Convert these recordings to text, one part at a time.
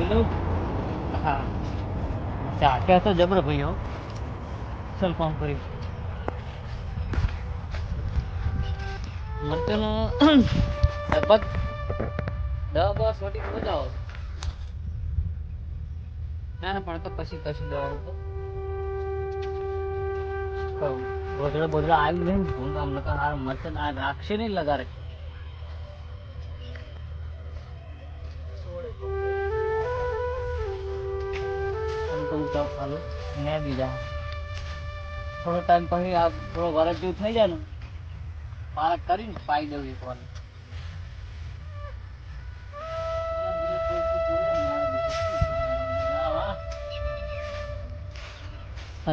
लो। हाँ क्या तो जबर भाई हो चल काम करी मतलब लगभग 10-12 વાટી મજા આવે ના ના પણ તો પછી કશું દવા તો બોધડા બોધડા આવી ને હું કામ નકા હાર મરચન આ રાખશે નહીં લગારે तुम तो खालो मैं भी जा थोड़ा टाइम પછી આ થોડો વરસ જેવું થઈ જાય ને પારક કરીને પાઈ દઉં એક વાર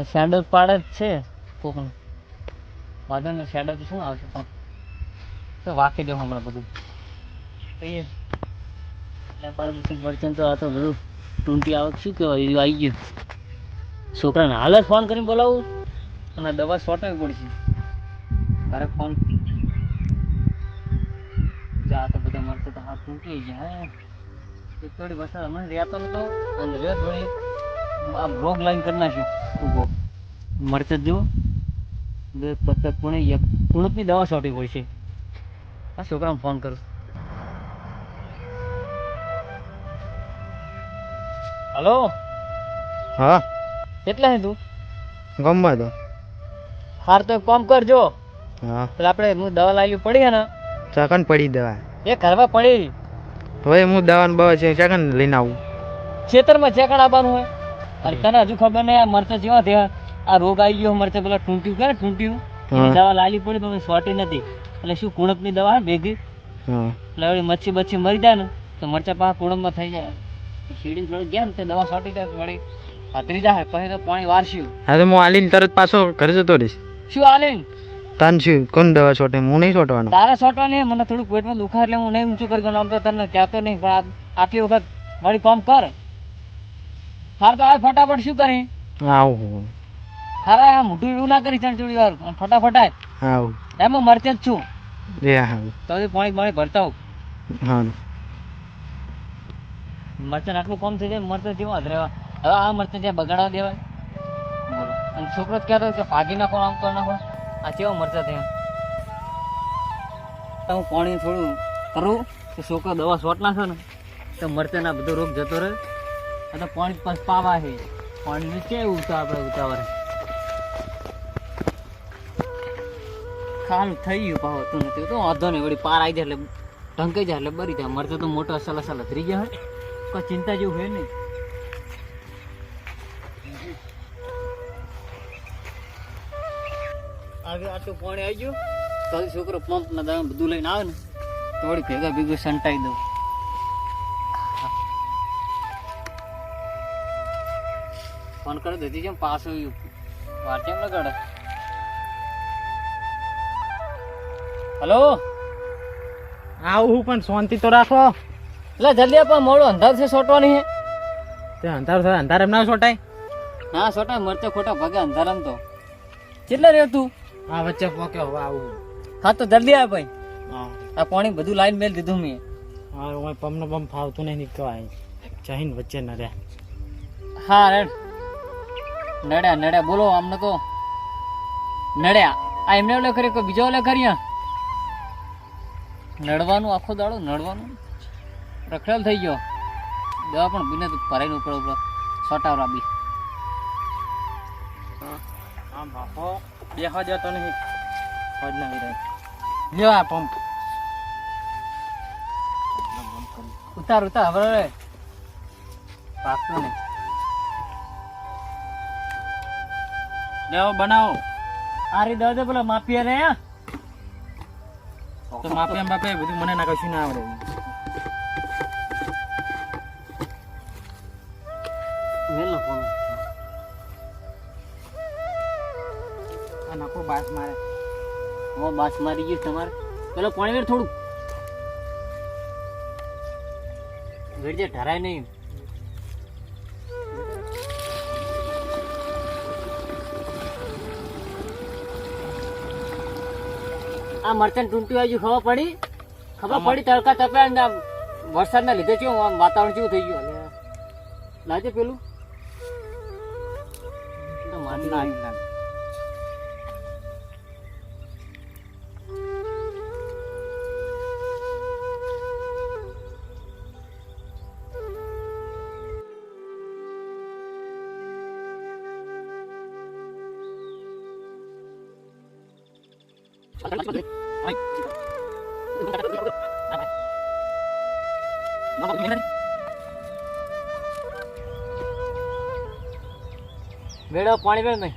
શેડો પાડે જ છે કોકનું વાદળનો શેડો તો શું આવશે પણ તો વાકી દેવું હમણાં બધું કહીએ મરચન તો આ તો બધું ટૂંટી આવક શું કહેવાય એ આવી ગયું છોકરાને હાલ જ ફોન કરીને બોલાવું અને દવા સોટાવી પડશે તારે ફોન જા તો બધા મળશે તો હાથ તૂટી જાય હે થોડી વસ્તુ અમે રહેતો નતો અને રે થોડી આ રોગ લાઈન કરી નાખ્યો ઊભો મરચ જ જુઓ બે પત્તક કુણપની દવા સોટી પડશે આ છોકરાને ફોન કરું હલો હા કેટલા છે તું ગમવા દો હાર તો એક કામ કરજો હા પેલા આપણે હું દવા લાવી પડી ને ચાકન પડી દવા એ ઘરમાં પડી હવે હું દવા ને બવા છે ચાકન લઈને આવું ખેતરમાં ચેકણ આવવાનું હોય અને તને હજુ ખબર નહીં આ મરચા જેવા થયા આ રોગ આવી ગયો મરચા પેલા ટૂંટ્યું કરે ટૂંટ્યું એની દવા લાવી પડી પણ સોટી નથી એટલે શું કુણપની દવા ભેગી હા એટલે હવે મચ્છી બચ્છી મરી જાય ને તો મરચા પાછા કુણપમાં થઈ જાય શીડી થોડી ગયા ને તે દવા સોટી જાય વળી હાથરી જાય પછી તો પાણી વારસ્યું હા તો હું આલીને તરત પાછો ઘરે જતો રહીશ શું હાલે તાન શું કોણ દવા છોટે હું નહીં છોટવાનો તારે સોટવાની મને થોડું પેટમાં દુખા એટલે હું નહીં ઊંચું કરી આમ તો તને કહેતો નહીં પણ આટલી વખત મારી કામ કર હાર તો આ ફટાફટ શું કરી આવું હારા આ મોટું એવું ના કરી ચણચુડી વાર ફટાફટ આય આવું એમાં મરતે જ છું એ હા તો પાણી ભરતા હોઉં હા મરચાં આટલું કમ થઈ જાય મરચાં જેવા જ રહેવા હવે આ મરચાં જ્યાં બગાડવા દેવાય બોલો અને છોકરો જ કહેતો કે ભાગી નાખો આમ કરી નાખો આ કેવા મરચાં થયા તો હું પાણી થોડું કરું તો છોકરો દવા શોટ નાખે ને તો મરચાંના બધો રોગ જતો રહે આ તો પાણી પાસ પાવા છે પાણીનું કેવું આપણે ઉતાવળ ખાવાનું થઈ ગયું પાવ હતું નથી તો વાંધો નહીં વળી પાર આવી જાય એટલે ઢંકાઈ જાય એટલે બરી જાય મરચાં તો મોટા અસલ થઈ ગયા હોય કોઈ ચિંતા જેવું હોય નહીં આગળ આટલું પાણી આવી ગયું તો છોકરો પંપ ના દવા બધું લઈને આવે ને તો વળી ભેગા ભેગું સંટાઈ દઉં ફોન કરી દેતી છે પાછો વાર કેમ લગાડે હલો આવું પણ શાંતિ તો રાખો એટલે જલ્દી આપો મોડો અંધાર છે સોટવાની હે તે અંધાર થાય અંધાર એમ ના છોટાય ના સોટા મરચે ખોટા ભાગે અંધારામ તો કેટલા રહ્યો તું આ વચ્ચે પોકે હવે આવું હા તો જલ્દી આવ ભાઈ હા આ પાણી બધું લાઈન મેલ દીધું મેં હા હું પમનો પમ ફાવતું નહીં કહેવાય ચાહીને વચ્ચે ન રહ્યા હા રેડ નડ્યા બોલો અમને તો નડ્યા આ એમને ઓલે કરી કોઈ બીજો ઓલે કર્યા નડવાનું આખો દાડો નડવાનું રખડેલ થઈ ગયો દવા પણ બીને ભરાઈને ઉપર ઉપર સટાવરા બી આમ બાપો બેહવા જતો નહીં ફોજ ના રહે લ્યો આ પંપ ઉતાર હવે પાકતું નહીં લેવો બનાવો આ રી દે પેલા માફિયા રે તો માફિયા બાપે બધું મને ના કશું ના આવડે વેલો ફોન આ નાખો બાસ મારે હું બાસ મારી ગઈ તમારે પેલો પાણી વેર થોડું વેડજે ઢરાય નહીં આ મરચાં ટૂંટી આવી ખબર પડી તડકા તપ્યા ને વરસાદના લીધે કેવું આમ વાતાવરણ કેવું થઈ ગયું લાજે પેલું તો મારી આવી લાગે વેડો પાણી વેળ નહીં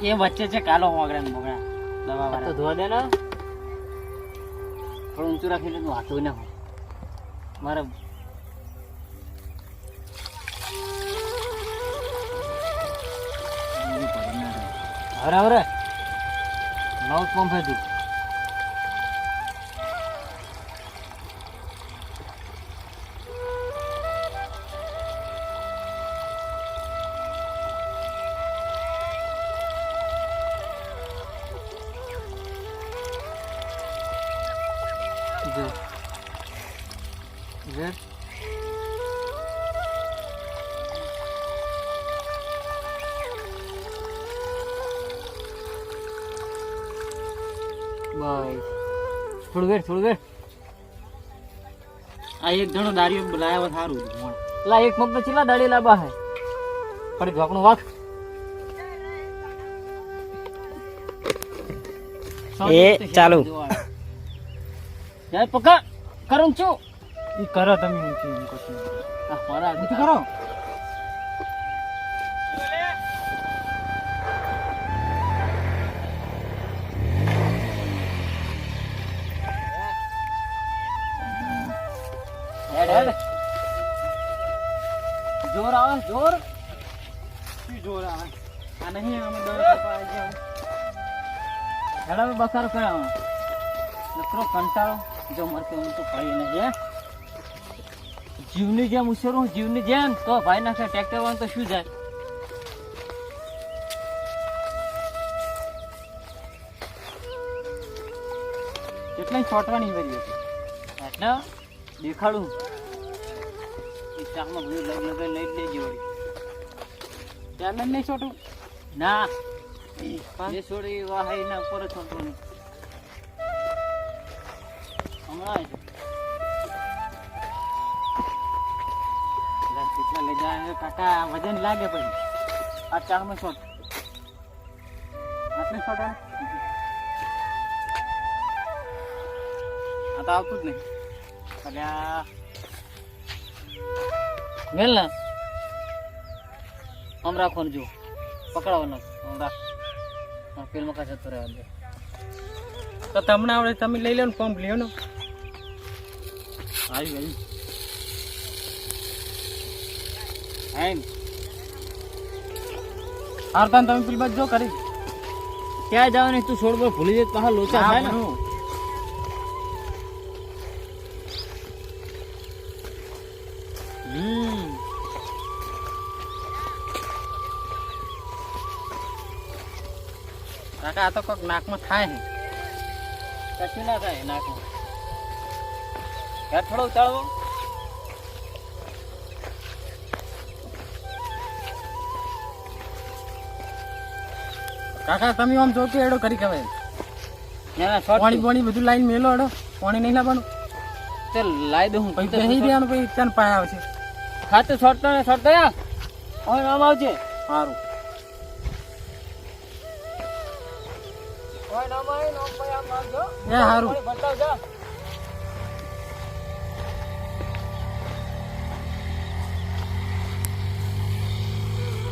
એ વચ્ચે છે કાલો મોગરા ને મોગરા દવા આ તો વાળા ધોવા દે ને થોડું ઊંચું રાખીને તું હાથું ના મારે હરે હરે નવ પંપ હતું બસ થોડું વેર આ એક જણો દારૂ બોલાયા હોય સારું લા એક પંપ ચીલા દાડી લાબા હે પડી ઢોકણું વાક એ ચાલુ જાય પકા કરું છું ઈ કરો તમે ઊંચી એમ કશું આ મારા ઊંચું કરો હેડ હેડ જોર આવે જોર શું જોર આવે આ નહીં અમે દવા કરવા આવી ગયા હેડ બસારો કરાવો નકરો કંટાળો જો મરતે હું તો ભાઈ નહીં જીવની જેમ ઉછેરું જીવની જેમ તો ભાઈ નાખે ટ્રેક્ટર વાળું તો શું જાય કેટલાય છોટવાની કરી હતી એટલે દેખાડું એ ચાકમાં બધું લગાઈ લઈ જ લેજો વળી ત્યાં નહીં છોટું ના જે છોડી વાહાઈ ના ઉપર જ છોડતો નહીં હમણાં જ કેટલા લઈ જાય કાકા વજન લાગે પછી આ ચાકમાં છોટ આટલે છોટો આ તો આવતું જ નહીં અલ્યા મેલ ને આમ રાખવાનું જો પકડાવાનો આમ રાખ પેલમાં કાચા જતો રહે અંદર તો તમને આવડે તમે લઈ લો ને પંપ લ્યો ને આવી ગઈ એમ હારતા તમે પેલી બાજુ જો કરી ક્યાં જવાની તું છોડ પર ભૂલી જાય પાછા લોચા થાય ને કાકા આ તો કોઈક નાકમાં થાય ને કશું ના થાય નાખવું યાર થોડો ઉતાળવો કાકા તમે આમ જો કે એડો કરી કહેવાય ના શોર્ટ પાણી પાણી બધું લાઈન મેલો એડો પાણી નહીં લાવવાનું ચાલ લાવી દઉં હું પછી બેસી દેવાનું પછી ત્યાં પાય આવશે ખાતે શોર્ટ તો યાર હવે નામ આવજે સારું ઓય નામ આવે નામ ભાઈ આમ આવજો એ સારું બતાવજો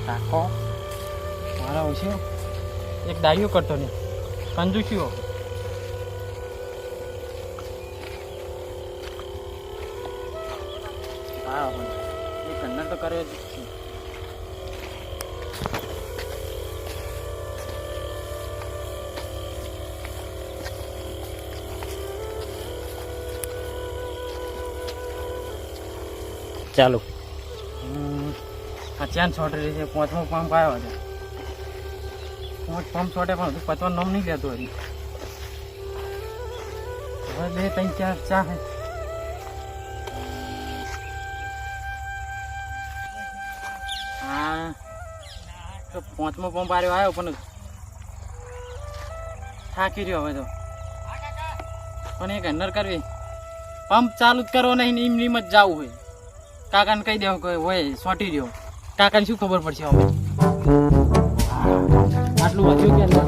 કાકો મારા ઓછો એક ડાયો કરતો નહીં કંજુસીઓ હા પણ એ કન્નર તો કરે જ છે ચાલો આ ચાન છોટ રહી છે પાંચમો પંપ આવ્યો છે પંપ છોટે પણ હજુ પચવાનું નામ નહીં લેતું હજી. હવે 2 3 4 ચા હે. હા તો 5મો પંપ આવ્યો પણ થાકી રહ્યો હવે તો. પણ એક હન્નર કરવી, પંપ ચાલુ જ કરવો નહીં, નીમ નીમ જ જવું હોય. કાકાને કહી દેવું કે હોય સોટી રહ્યો, કાકાને શું ખબર પડશે હવે. આટલું વધ્યું કે ના?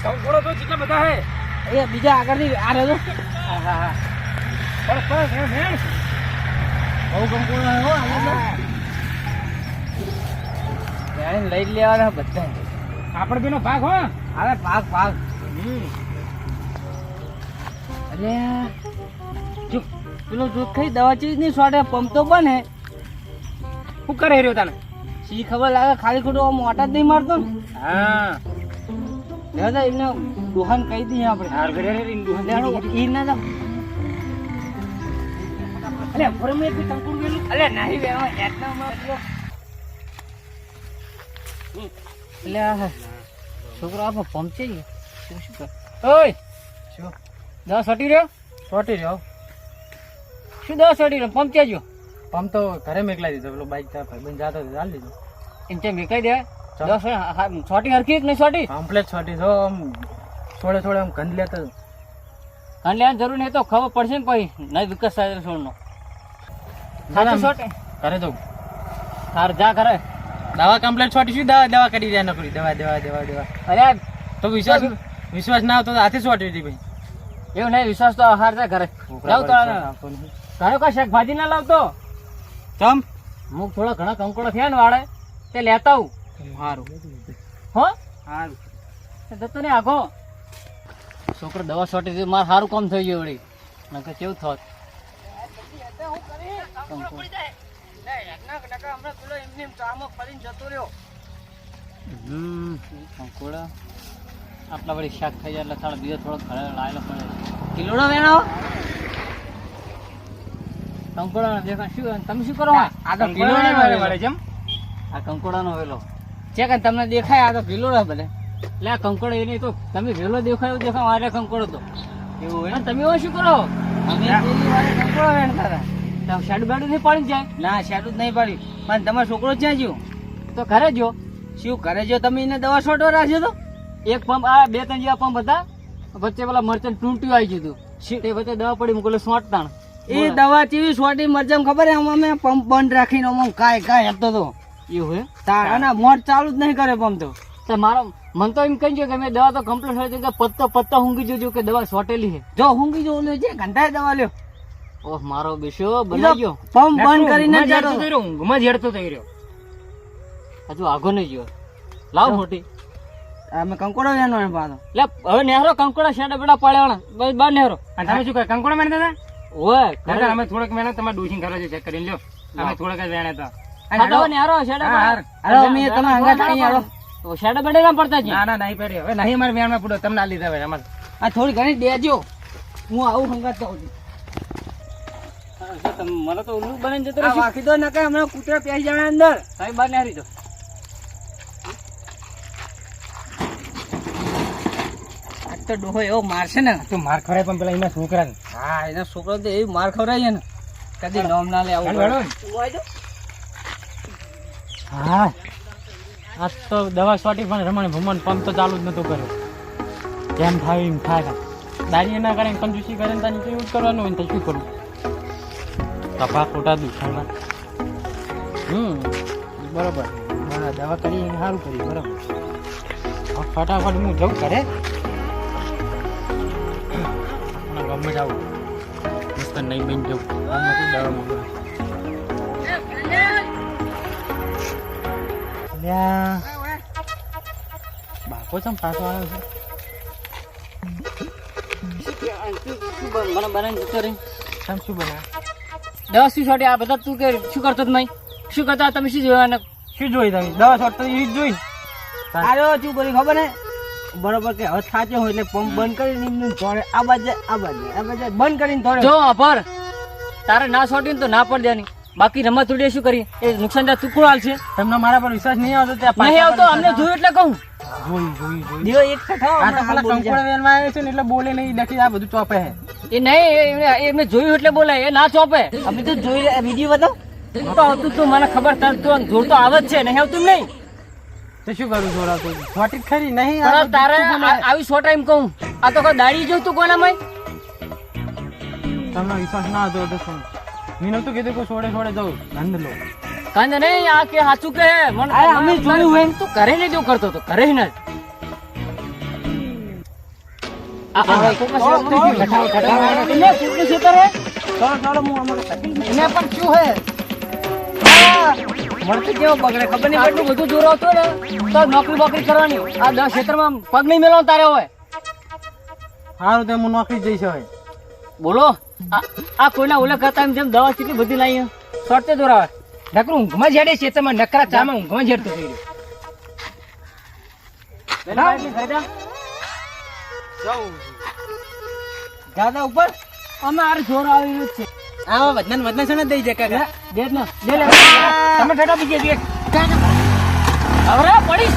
કંકોડો તો કેટલા બધા હે એ બીજા આગળથી આ રહ્યો. બહુ કંકોડો હે હો. લઈ જ લેવાના બધા. આપણે બેનો ભાગ હો. આવે ભાગ ભાગ. અરે જો પેલો દૂધ ખાઈ દવા ચીજ ની સોટે પંપ તો બને. શું કરે રહ્યો તને? શી ખબર લાગે, ખાલી ખોટું આમ મોટા જ નહીં મારતો ને. હા દાદા એમને દુહાન કહી દઈએ આપણે. હાર ઘરે રે લેણો ઈ ના જાવ. અલે ફરમે એક કંકુડ ગયેલું. અલે નહીં બેવા એટલા માં એટલે આ છોકરો આપણો પંપ છે ઈ. શું કર? ઓય શું દવા સટી રહ્યો? સોટી રહ્યો. શું દવા ચડી રહ્યો? પંપ છે જો. પંપ તો ઘરે મેકલાઈ દીધો. પેલો બાઈક તાર ભાઈબંધ જાતો હતો ચાલી દીધો. એમ તે મેકાઈ દે. દસ છોટી હરખી કે નહીં છોટી? કમ્પ્લેટ છોટી તો આમ થોડે થોડે આમ ગંધ લેતો. કાન લેવાની જરૂર નહીં તો ખબર પડશે ને પછી નહીં વિકાસ થાય છોડનો. સાચું છોટે કરે તો તાર જા કરે. દવા કમ્પ્લેટ છોટી શું દવા કરી દે નકરી દવા દવા દવા દવા. અરે તો વિશ્વાસ ના આવતો તો હાથે છોટી હતી ભાઈ. એવું નહીં, વિશ્વાસ તો હાર જાય ઘરે. લાવ તો ઘરે કોઈ શાકભાજી ના લાવતો. ચમ અમુક થોડા ઘણા કંકોડા થયા ને વાળે તે લેતા આવું. સારું હો સારું જતો ને આખો છોકરો દવા છોટી દીધી, મારે સારું કામ થઈ ગયું વળી. નકર કેવું થોત કંકોડા આટલા વળી શાક થઈ જાય એટલે થાળ બીજો થોડો ઘરે લાવેલો પડે. કિલોડો વેણો કંકોડા દેખા શું તમે શું કરો? આ તો કિલો મળે છે. આ કંકોડાનો વેલો છે કે તમને દેખાય? આ તો કિલોડો ભલે. એટલે આ કંકોડો એ નહીં તો તમે વેલો દેખાયો દેખાવ મારે કંકોડો તો એવું હોય. તમે હવે શું કરો? અમે પેલી વારે કંકોડો વેણતા હતા. શેડું બેડું નહીં પાડી જાય? ના શેડું જ નહીં પાડી. પણ તમારો છોકરો ક્યાં ગયો? તો ઘરે જો. શું ઘરે જો? તમે એને દવા છોટો રાખ્યો તો? એક પંપ આ 2 3 જેવા પંપ હતા, વચ્ચે પેલા મરચન ટૂંટ્યું આવી ગયું હતું. તે વચ્ચે દવા પડી મૂકેલો સોટતાણ. એ દવા ચીવી સોટી મરચમ ખબર અમે પંપ બંધ રાખીને આમ કાય હતો તો એવું હે તારા મોટ ચાલુ જ નહીં કરે પંપ તો મારો મન તો એમ કહી ગયો કે મેં દવા તો કમ્પ્લીટ હોય કે પત્તો ઊંઘી જોજો કે દવા સોટેલી છે. જો ઊંઘી જો લ્યો છે ઘંટાએ દવા લ્યો. ઓહ મારો બેશો બનાવી ગયો પંપ બંધ કરીને જતો રહ્યો. ઊંઘમાં ઝેડતો થઈ રહ્યો. હજુ આગો નહીં ગયો. લાવ મોટી અમે કંકોડો વેનો પાછો. લે હવે નેહરો કંકોડા શેડા બેડા પાડ્યા બસ બાર નેહરો. અને તમે શું કહે કંકોડા મેળતા હતા? ઓય અમે થોડોક મેળા તમારે ડોસીને ઘરે ચેક કરીને લ્યો. અમે થોડાક જ વેણ્યા હતા. હાડો નેહરો શેડા અરે અમે તમે હંગાત નહીં આવો તો શેડા બેડા ના પડતા છે. ના ના નહીં પહેરી હવે નહીં અમારે વેણમાં પૂડો તમને આ લીધા ભાઈ અમારે. આ થોડી ઘણી દેજો હું આવું હંગાત જાઉં છું. મને તો ઉલ્લુ બને જતો રહ્યો. વાકી દો નકે હમણાં કૂતરા પેસી જાય અંદર. સાહેબ બહાર નેહરી દો. તો ડોહો એવો મારશે ને તો માર ખવડાય પણ પેલા એના છોકરા. હા એના છોકરો તો એવી માર ખવડાવીએ ને કદી નોમ ના લે આવું. હા આ તો દવા સોટી પણ રમણ ભમણ પંપ તો ચાલુ જ નતો કર્યો. જેમ થાય એમ થાય. દાડી ના કરે કંજૂસી કરે ને તને કેવું કરવાનું હોય ને તો શું કરવું? કપા ખોટા દુખાવા. બરોબર દવા કરી સારું કરી બરોબર. ફટાફટ હું જઉં કરે ગમે જાઉં મસ્ત નહીં બની જવું દવા બાપો ચમ પાછો આવ્યો છે? મને બનાવી જતો રહી. શું બનાવે? દવા શું છોટી? આ બધા તું કે શું કરતો જ નહીં? શું કરતા તમે શું જોયા? શું જોઈ તમે? દવા છોડતો એ જ જોઈ. આરો શું કરી ખબર હે? બરોબર કે હવે થાચે હોય એટલે પંપ બંધ કરીને એમને ધોળે આ બાજુ બંધ કરીને ધોળે. જો આભાર તારે ના છોટી ને તો ના પડ દેવાની બાકી રમત ઉડીએ શું કરી એ નુકસાન ત્યાં તું કોણ હાલ છે તમને મારા પર વિશ્વાસ નહીં આવતો ત્યાં નહીં આવતો અમને જોયું એટલે કહું જોઈ દિયો એક કઠા આ તો પેલા કંકોડા વેનમાં આવે છે ને એટલે બોલે નહીં ડખી આ બધું ચોપે છે એ નહીં એમને જોયું એટલે બોલાય એ ના ચોપે અમે તો જોઈ વિડીયો બતાવ. તો આવતું તું મને ખબર તાર તું જોર તો આવે જ છે નહીં આવતું નહીં તો શું કરું જોડાતું છોટી ખરી નહીં પણ આ હવે તારે આવી સો ટાઈમ કહું આ તો કોઈ દાડી જોઈ તું કોનામાં તમને વિશ્વાસ ના હતો તો શું મીનો તો કીધું કે છોડે જવું ધંધ લો કાંદ નહીં આ કે સાચું કે મને અરે અમે જોયું હોય. તું કરે નહીં જેવું કરતો તો કરે ને મળતું કેવો બગડે ખબર નહીં આટલું બધું જોર આવતો ને તો નોકરી બોકરી કરવાની આ 10 ક્ષેત્રમાં પગ નહીં મેળવો તારે હોય સારું તો હું નોકરી જઈશ હવે બોલો આ કોઈના ઓલા કરતા એમ જેમ દવા કેટલી બધી લાવી શોર્ટે દોરાવે નકરું ઊંઘમાં જેડે છે તમે નકરા ચામાં ઊંઘમાં જેડતો થઈ રહ્યો દાદા ઉપર અમે આર જોર આવી રહ્યું છે આ વજન છે ને દઈ જાય કાકા દે જ ને દે લે તમે ઠેઠા બીજે દે હવે પડીશ